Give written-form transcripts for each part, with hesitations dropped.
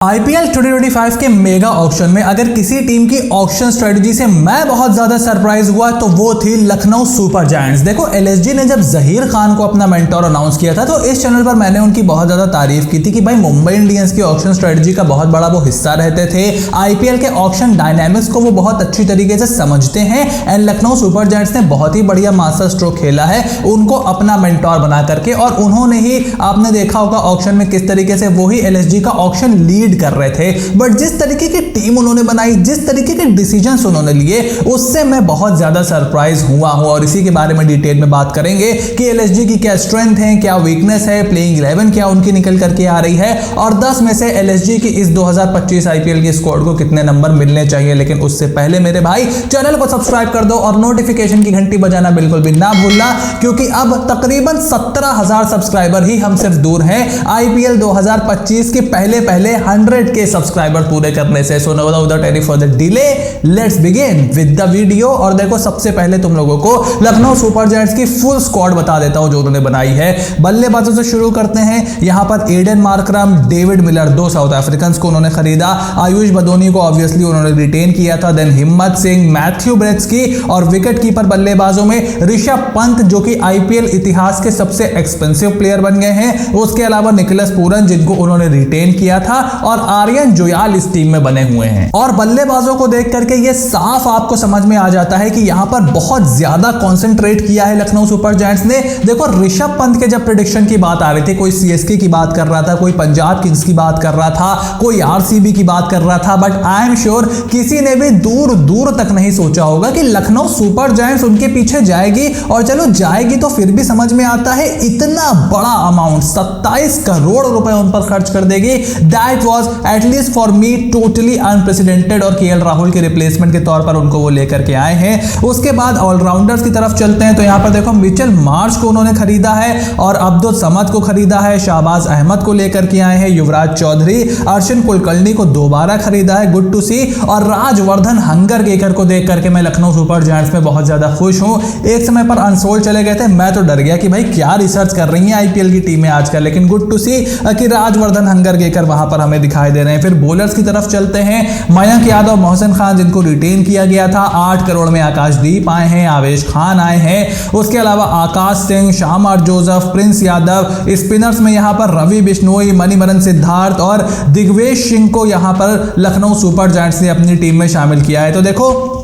IPL 2025 के mega auction में अगर किसी टीम की ऑक्शन स्ट्रेटजी से मैं बहुत ज्यादा सरप्राइज हुआ तो वो थी लखनऊ सुपर जायंट्स। देखो एलएसजी ने जब जहीर खान को अपना मेंटोर अनाउंस किया था तो इस चैनल पर मैंने उनकी बहुत ज्यादा तारीफ की थी कि भाई मुंबई इंडियंस की ऑक्शन स्ट्रेटजी का बहुत बड़ा वो हिस्सा रहते थे। आईपीएल के ऑक्शन डायनामिक्स को वो बहुत अच्छी तरीके से समझते हैं एंड लखनऊ सुपर जायंट्स ने बहुत ही बढ़िया मास्टर स्ट्रोक खेला है उनको अपना मेंटोर बना करके, और उन्होंने ही आपने देखा होगा ऑक्शन में किस तरीके से वो ही एलएसजी का ऑक्शन लीड कर रहे थे। बट जिस तरीके की टीम उन्होंने बनाई, जिस तरीके के डिसीजंस उन्होंने लिए, उससे मैं बहुत ज्यादा सरप्राइज हुआ हूं और इसी के बारे में डिटेल में बात करेंगे कि एलएसजी की क्या स्ट्रेंथ है, क्या वीकनेस है, प्लेइंग 11 क्या उनकी निकल करके आ रही है और 10 में से एलएसजी की इस 2025 आईपीएल की स्क्वाड को कितने नंबर मिलने चाहिए। लेकिन उससे पहले मेरे भाई चैनल को सब्सक्राइब कर दो और नोटिफिकेशन की घंटी बजाना बिल्कुल भी ना भूलना, क्योंकि अब तकरीबन 17,000 सब्सक्राइबर ही हम सिर्फ दूर हैं आईपीएल 2025 के पहले 100 के सब्सक्राइबर पूरे करने से। So without any further delay let's begin with the video. और देखो सबसे पहले तुम लोगों को लखनऊ सुपर जायंट्स की फुल स्क्वाड बता देता हूं जो उन्होंने बनाई है। बल्लेबाजों से शुरू करते हैं। यहां पर Aiden Markram, David Miller, 2 South African को उन्होंने खरीदा। आयुष बदोनी को ऑब्वियसली उन्होंने रिटेन किया था। देन हिम्मत सिंह, मैथ्यू ब्रेट्सकी और विकेट कीपर बल्लेबाजों में ऋषभ पंत जो कि आईपीएल इतिहास के सबसे एक्सपेंसिव प्लेयर बन गए हैं। उसके अलावा निकोलस पूरन जिनको उन्होंने रिटेन किया था और आर्यन जोयाल इस टीम में बने हुए हैं। और बल्लेबाजों को देख करके ये साफ आपको समझ में आ जाता है कि यहां पर बहुत ज्यादा कंसंट्रेट किया है लखनऊ सुपर जायंट्स ने। देखो ऋषभ पंत के जब प्रेडिक्शन की बात आ रही थी, कोई सीएसके की बात कर रहा था, कोई पंजाब किंग्स की बात कर रहा था, कोई आरसीबी की बात कर रहा था, बट आई एम श्योर किसी ने भी दूर दूर तक नहीं सोचा होगा कि लखनऊ सुपर जायंट्स उनके पीछे जाएगी। और चलो जाएगी तो फिर भी समझ में आता है इतना बड़ा अमाउंट 27 करोड़ रुपए उन पर खर्च कर देगी। That was at least for me totally unprecedented. और केएल राहुल के रिप्लेसमेंट के तौर पर उनको वो लेकर के आए हैं। उसके बाद ऑलराउंडर्स की तरफ चलते हैं तो यहां पर देखो मिचेल मार्श को उन्होंने खरीदा है और अब्दुल समद को खरीदा है। शाहबाज अहमद को लेकर के आए हैं। युवराज चौधरी, अर्शन कुलकर्णी को दोबारा खरीदा है, गुड टू सी। और राजवर्धन हंगरगेकर को देख करके मैं लखनऊ सुपर जायंट्स में बहुत ज्यादा खुश हूं। एक समय पर अनसोल्ड चले गए थे, मैं तो डर गया कि भाई क्या रिसर्च कर रही है आईपीएल की टीमें आजकल, लेकिन गुड टू सी कि राजवर्धन हंगरगेकर वहां पर हमें दिखाई दे रहे हैं। फिर बॉलर्स की तरफ चलते हैं। मयंक यादव, मोहसिन खान जिनको रिटेन किया गया था। 8 करोड़ में आकाशदीप आए हैं, आवेश खान आए हैं। उसके अलावा Akash Singh, Shamar Joseph, Prince Yadav. Spinners में यहां पर रवि बिश्नोई, मणिमरन सिद्धार्थ और दिग्वेश सिंह को यहां पर लखनऊ सुपर जायंट्स ने अपनी टीम में शामिल किया है। तो देखो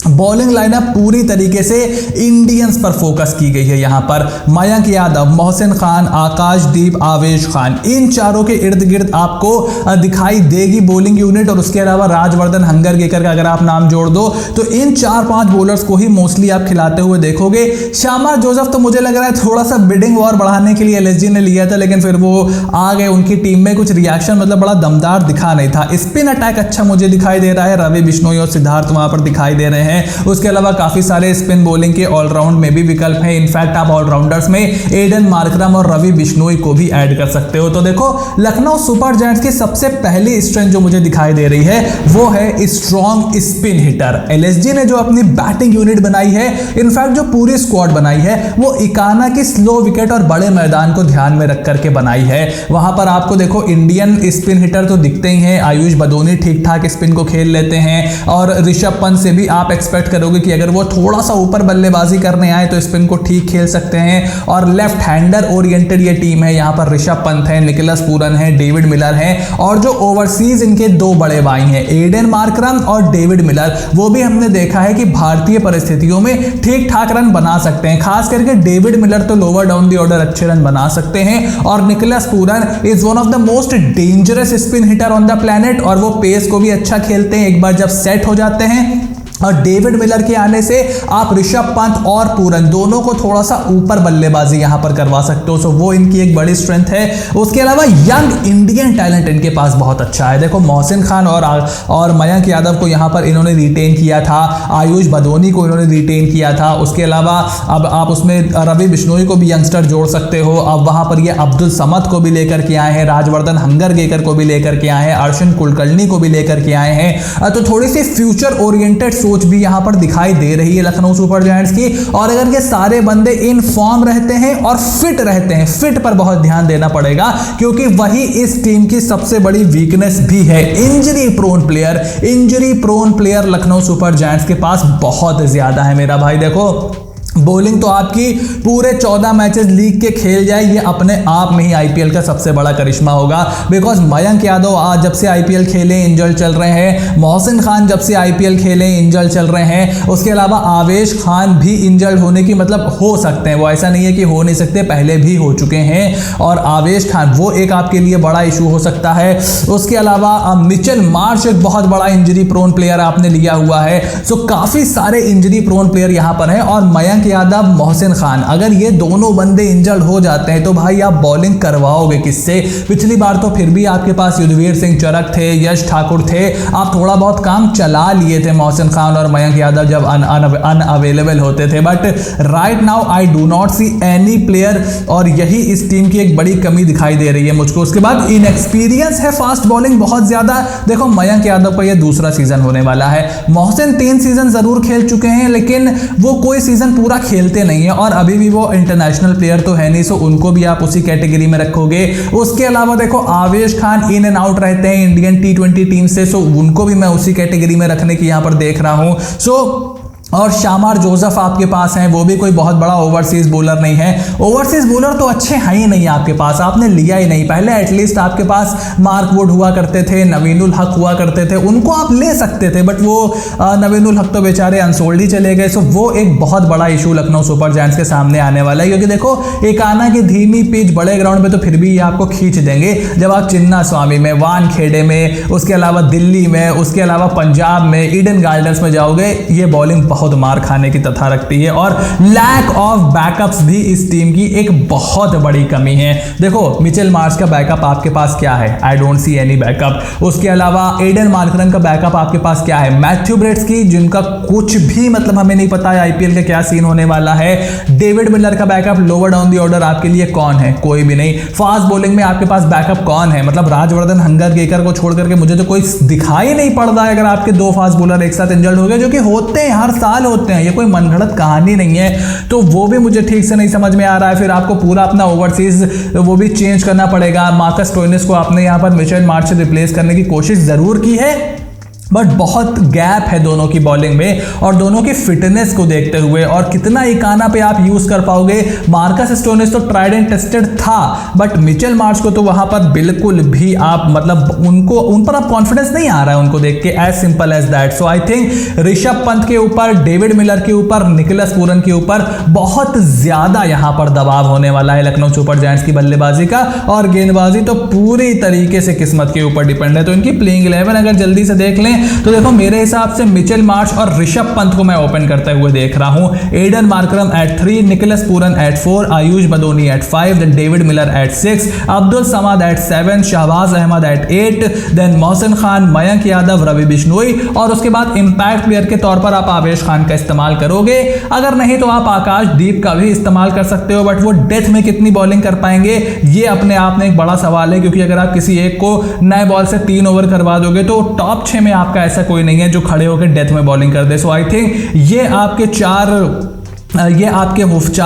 बॉलिंग लाइनअप पूरी तरीके से इंडियंस पर फोकस की गई है। यहां पर मयंक यादव, मोहसिन खान, आकाशदीप, आवेश खान, इन चारों के इर्द गिर्द आपको दिखाई देगी बॉलिंग यूनिट। और उसके अलावा राजवर्धन हंगरगेकर का अगर आप नाम जोड़ दो तो इन 4-5 बॉलर्स को ही मोस्टली आप खिलाते हुए देखोगे। शामार जोसेफ तो मुझे लग रहा है थोड़ा सा बिडिंग वॉर बढ़ाने के लिए एलएसजी ने लिया था, लेकिन फिर वो आ गए, उनकी टीम में कुछ रिएक्शन मतलब बड़ा दमदार दिखा नहीं था। स्पिन अटैक अच्छा मुझे दिखाई दे रहा है, रवि बिश्नोई और सिद्धार्थ वहां पर दिखाई दे रहे हैं। उसके अलावा काफी सारे स्पिन बॉलिंग के ऑलराउंड में भी विकल्प हैं। इनफैक्ट आप ऑलराउंडर्स में एडन मार्करम और रवि बिश्नोई को भी ऐड कर सकते हो। तो देखो लखनऊ सुपर जायंट्स की सबसे पहली स्ट्रेंथ जो मुझे दिखाई दे रही है वो है स्ट्रॉन्ग स्पिन हिटर। एलएसजी ने जो अपनी बैटिंग यूनिट बनाई है, इनफैक्ट जो पूरी स्क्वाड बनाई है, वो इकाना की स्लो विकेट और बड़े मैदान को ध्यान में रख करके बनाई है। वहां पर आपको देखो इंडियन स्पिन हिटर तो दिखते ही हैं। आयुष बदोनी ठीक ठाक स्पिन को खेल लेते हैं और ऋषभ पंत से भी आप एक्सपेक्ट करोगे कि अगर वो थोड़ा सा ऊपर बल्लेबाजी करने आए तो स्पिन को ठीक खेल सकते हैं। और लेफ्ट हैंडर ओरिएंटेड ये टीम है। यहां पर ऋषभ पंत है, निकोलस पूरन है, डेविड मिलर है और जो ओवरसीज इनके 2 बड़े भाई हैं एडन मार्करम और डेविड मिलर, वो भी हमने देखा है कि भारतीय परिस्थितियों में ठीक ठाक रन बना सकते हैं। खास करके डेविड मिलर तो लोअर डाउन द ऑर्डर अच्छे रन बना सकते हैं। और Nicholas Pooran is one of the most dangerous spin hitter on the planet और वो पेस को भी अच्छा खेलते हैं एक बार जब सेट हो जाते हैं। और डेविड मिलर के आने से आप ऋषभ पंत और पूरन दोनों को थोड़ा सा ऊपर बल्लेबाजी यहां पर करवा सकते हो। सो वो इनकी एक बड़ी स्ट्रेंथ है। उसके अलावा यंग इंडियन टैलेंट इनके पास बहुत अच्छा है। देखो मोहसिन खान और मयंक यादव को यहां पर इन्होंने रिटेन किया था। आयुष बदोनी को इन्होंने रिटेन किया था। उसके अलावा अब आप उसमें रवि बिश्नोई को भी यंगस्टर जोड़ सकते हो। अब वहां पर ये अब्दुल समद को भी लेकर के आए हैं, राजवर्धन हंगरगेकर को भी लेकर के आए हैं, अर्शन कुलकर्णी को भी लेकर के आए हैं। तो थोड़ी सी फ्यूचर ओरिएंटेड सोच भी यहाँ पर दिखाई दे रही है लखनऊ सुपर जायंट्स की। और अगर ये सारे बंदे इन फॉर्म रहते हैं और फिट रहते हैं, फिट पर बहुत ध्यान देना पड़ेगा क्योंकि वही इस टीम की सबसे बड़ी वीकनेस भी है। Injury prone player Lucknow super giants के पास बहुत ज्यादा है मेरा भाई। देखो बॉलिंग तो आपकी पूरे 14 मैचेस लीग के खेल जाए, ये अपने आप में ही आईपीएल का सबसे बड़ा करिश्मा होगा। बिकॉज मयंक यादव आज जब से आईपीएल खेले इंजर्ड चल रहे हैं, मोहसिन खान जब से आईपीएल खेले इंजर्ड चल रहे हैं, उसके अलावा आवेश खान भी इंजर्ड होने की मतलब हो सकते हैं, वो ऐसा नहीं है कि हो नहीं सकते, पहले भी हो चुके हैं। और आवेश खान वो एक आपके लिए बड़ा इशू हो सकता है। उसके अलावा मिचेल मार्श एक बहुत बड़ा इंजरी प्रोन प्लेयर आपने लिया हुआ है। सो काफी सारे इंजरी प्रोन प्लेयर यहाँ पर हैं। और मयंक यादव, मोहसिन खान, अगर ये दोनों बंदे इंजर्ड हो जाते हैं तो भाई आप बॉलिंग करवाओगे किससे? पिछली बार तो फिर भी आपके पास युद्धवीर सिंह चरक थे, यश ठाकुर थे, आप थोड़ा बहुत काम चला लिए थे मोहसिन खान और मयंक यादव जब अनअवेलेबल होते थे। But right now I do not see any player, और यही इस टीम की एक बड़ी कमी दिखाई दे रही है मुझको। उसके बाद इनएक्सपीरियंस है, फास्ट बॉलिंग बहुत ज्यादा। देखो मयंक यादव का ये दूसरा सीजन होने वाला है, मोहसिन 3 सीजन जरूर खेल चुके हैं लेकिन वो कोई सीजन पूरा खेलते नहीं है और अभी भी वो इंटरनेशनल प्लेयर तो है नहीं, सो उनको भी आप उसी कैटेगरी में रखोगे। उसके अलावा देखो आवेश खान इन एंड आउट रहते हैं इंडियन T20 टीम से, सो उनको भी मैं उसी कैटेगरी में रखने की यहां पर देख रहा हूं। सो और शामार जोसेफ आपके पास हैं, वो भी कोई बहुत बड़ा ओवरसीज बॉलर नहीं है। ओवरसीज बॉलर तो अच्छे हैं ही नहीं आपके पास, आपने लिया ही नहीं। पहले एटलीस्ट आपके पास मार्क वुड हुआ करते थे, नवीनुल हक हुआ करते थे, उनको आप ले सकते थे, बट वो नवीनुल हक तो बेचारे अनसोल्ड ही चले गए। सो वो एक बहुत बड़ा इशू लखनऊ सुपर जायंट्स के सामने आने वाला है, क्योंकि देखो एकाना की धीमी पिच बड़े ग्राउंड में तो फिर भी ये आपको खींच देंगे। जब आप चिन्ना स्वामी में, वानखेड़े में, उसके अलावा दिल्ली में, उसके अलावा पंजाब में, ईडन गार्डन्स में जाओगे, ये बॉलिंग बहुत मार खाने की तथा रखती है। और लैक ऑफ बैकअप्स भी इस टीम की एक बहुत बड़ी कमी है। देखो मिचेल मार्श का बैकअप आपके पास क्या है? I don't see any backup. उसके अलावा एडन मार्करम का बैकअप आपके पास क्या है? मैथ्यू ब्रेट्सकी, जिनका कुछ भी मतलब हमें नहीं पता है आईपीएल का क्या सीन होने वाला है। डेविड मिलर का backup lower down the order आपके लिए कौन है? कोई भी नहीं। फास्ट बॉलिंग में आपके पास बैकअप कौन है? मतलब राजवर्धन हंगरगेकर को छोड़ करके मुझे तो कोई दिखाई नहीं पड़ रहा है। अगर आपके 2 फास्ट बॉलर एक साथ इंजर्ड हो गए, जो कि होते हैं, हर साल होते हैं, ये कोई मनगढ़ंत कहानी नहीं है, तो वो भी मुझे ठीक से नहीं समझ में आ रहा है। फिर आपको पूरा अपना ओवरसीज वो भी चेंज करना पड़ेगा। मार्कस स्टोइनिस को आपने यहां पर मिचेल मार्श से रिप्लेस करने की कोशिश जरूर की है, बट बहुत गैप है दोनों की बॉलिंग में और दोनों की फिटनेस को देखते हुए। और कितना इकाना पे आप यूज कर पाओगे? मार्कस स्टोइनिस तो ट्राइड एंड टेस्टेड था, बट मिचेल मार्श को तो वहां पर बिल्कुल भी आप मतलब उन पर आप कॉन्फिडेंस नहीं आ रहा है उनको देख के, as simple as that. So I think Rishabh Pant के ऊपर, डेविड मिलर के ऊपर, निकोलस पूरन के ऊपर बहुत ज्यादा यहां पर दबाव होने वाला है लखनऊ सुपर जायंट्स की बल्लेबाजी का। और गेंदबाजी तो पूरी तरीके से किस्मत के ऊपर डिपेंड है। तो इनकी प्लेइंग 11 अगर जल्दी से देख लें तो देखो मेरे हिसाब से मिचेल मार्श और ऋषभ पंत को मैं ओपन करते हुए देख रहा हूं। Aiden Markram at 3, Nicholas Pooran at 4, Ayush Badoni at 5, then David Miller at 6, Abdul Samad at 7, Shahbaz Ahmed at 8, then Mohsin Khan, Mayank Yadav, Ravi Bishnoi, और उसके बाद इंपैक्ट प्लेयर के तौर पर आप आवेश खान का इस्तेमाल करोगे। अगर नहीं तो आप आकाशदीप का भी इस्तेमाल कर सकते हो, बट वो डेथ में कितनी बॉलिंग कर पाएंगे ये अपने आप में एक बड़ा सवाल है, क्योंकि अगर आप किसी एक को नए बॉल से 3 ओवर करवा दोगे तो टॉप 6 में आपका ऐसा कोई नहीं है जो खड़े होकर डेथ में बॉलिंग कर दे। सो आई थिंक ये आपके 4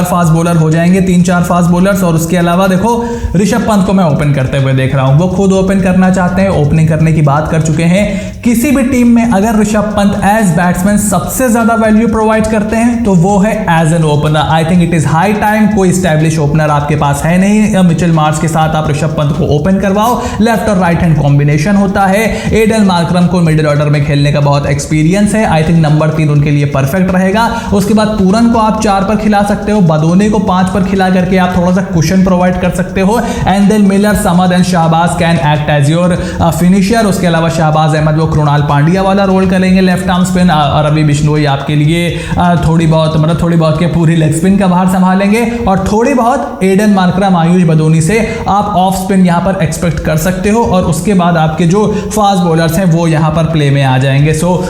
फास्ट बॉलर हो जाएंगे, 3-4 फास्ट बॉलर्स। और उसके अलावा देखो ऋषभ पंत को मैं ओपन करते हुए देख रहा हूं, वो खुद ओपन करना चाहते हैं, ओपनिंग करने की बात कर चुके हैं। किसी भी टीम में अगर ऋषभ पंत एज बैट्समैन सबसे ज्यादा वैल्यू प्रोवाइड करते हैं तो वो है as an opener. I think it is high time, कोई स्टैब्लिश ओपनर आपके पास है नहीं, मिचेल मार्श के साथ आप ऋषभ पंत को ओपन करवाओ। लेफ्ट और राइट हैंड कॉम्बिनेशन होता है। एडन मार्करम को मिडिल ऑर्डर में खेलने का बहुत एक्सपीरियंस है, आई थिंक नंबर 3 उनके लिए परफेक्ट रहेगा। उसके बाद पूरन को आप 4 पर खिला सकते हो, बदोनी को 5 पर खिला करके आप थोड़ा सा कुशन प्रोवाइड कर सकते हो। And then Miller, Samad and Shahbaz can act as your finisher. उसके अलावा शहबाज अहमद वो कृणाल पांड्या वाला रोल करेंगे लेफ्ट आर्म स्पिन, और रवि बिश्नोई आपके लिए थोड़ी बहुत के पूरी लेग स्पिन का भार संभालेंगे, और थोड़ी बहुत एडन मार्करम, आयुष बदोनी से आप ऑफ स्पिन यहां पर एक्सपेक्ट कर सकते हो। और उसके बाद आपके जो फास्ट बॉलर्स हैं वो यहां पर प्ले में आ जाएंगे। सो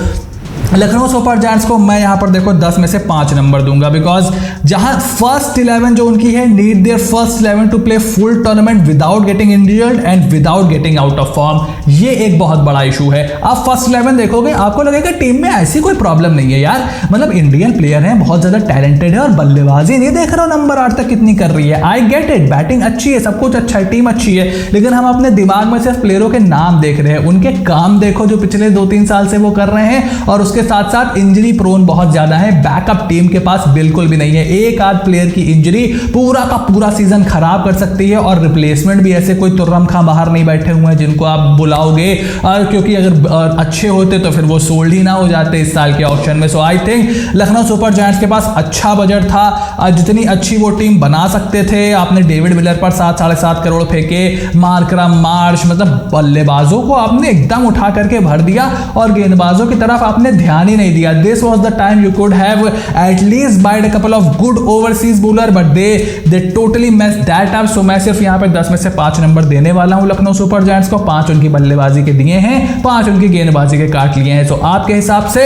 लखनऊ सुपर जायंट्स को मैं यहाँ पर देखो 10 में से 5 नंबर दूंगा, बिकॉज जहां फर्स्ट 11 जो उनकी है need their first 11 to play full tournament without getting injured and without getting out of form, ये एक बहुत बड़ा इशू है। आप फर्स्ट 11 देखोगे आपको लगेगा टीम में ऐसी कोई प्रॉब्लम नहीं है यार, मतलब इंडियन प्लेयर हैं, बहुत ज्यादा टैलेंटेड है और बल्लेबाजी नहीं देख रहे हो नंबर 8 तक कितनी कर रही है। आई गेट इट, बैटिंग अच्छी है, सब कुछ अच्छा है, टीम अच्छी है, लेकिन हम अपने दिमाग में सिर्फ प्लेयरों के नाम देख रहे हैं, उनके काम देखो जो पिछले 2-3 साल से वो कर रहे हैं, और उसके साथ साथ इंजरी प्रोन बहुत ज्यादा है। बैकअप टीम के पास बिल्कुल भी नहीं है, एक आध प्लेयर की इंजरी पूरा का पूरा सीजन खराब कर सकती है, और रिप्लेसमेंट भी ऐसे कोई तुर्रम खां बाहर नहीं बैठे हुए हैं जिनको आप बुलाओगे, और क्योंकि अगर अच्छे होते तो फिर वो सोल्ड ही ना हो जाते इस साल के ऑक्शन में। So I think Lucknow super giants के पास अच्छा बजट था, जितनी अच्छी वो टीम बना सकते थे। आपने डेविड मिलर पर 7-7.5 करोड़ फेंके, मार्करम, मार्श, मतलब बल्लेबाजों को आपने एकदम उठा करके भर दिया और गेंदबाजों की तरफ आपने ध्यान ही नहीं दिया। This was the time you could have at least bought a couple of good overseas bowler, but they totally messed that up. So मैं सिर्फ यहाँ पे 10 में से 5 नंबर देने वाला हूँ लखनऊ सुपर जायंट्स को। 5 उनकी बल्लेबाजी के दिए हैं, 5 उनकी गेंदबाजी के काट लिए हैं। तो आपके हिसाब से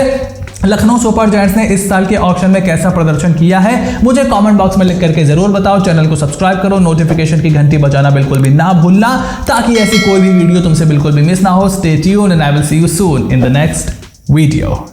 लखनऊ सुपर जायंट्स ने इस साल के ऑक्शन में कैसा प्रदर्शन किया है मुझे कमेंट बॉक्स में लिख करके जरूर बताओ। चैनल को सब्सक्राइब करो, नोटिफिकेशन की घंटी बजाना बिल्कुल भी ना भूलना, ताकि ऐसी कोई भी वीडियो तुमसे बिल्कुल भी मिस ना हो। Stay tuned and I will see you soon in the next video.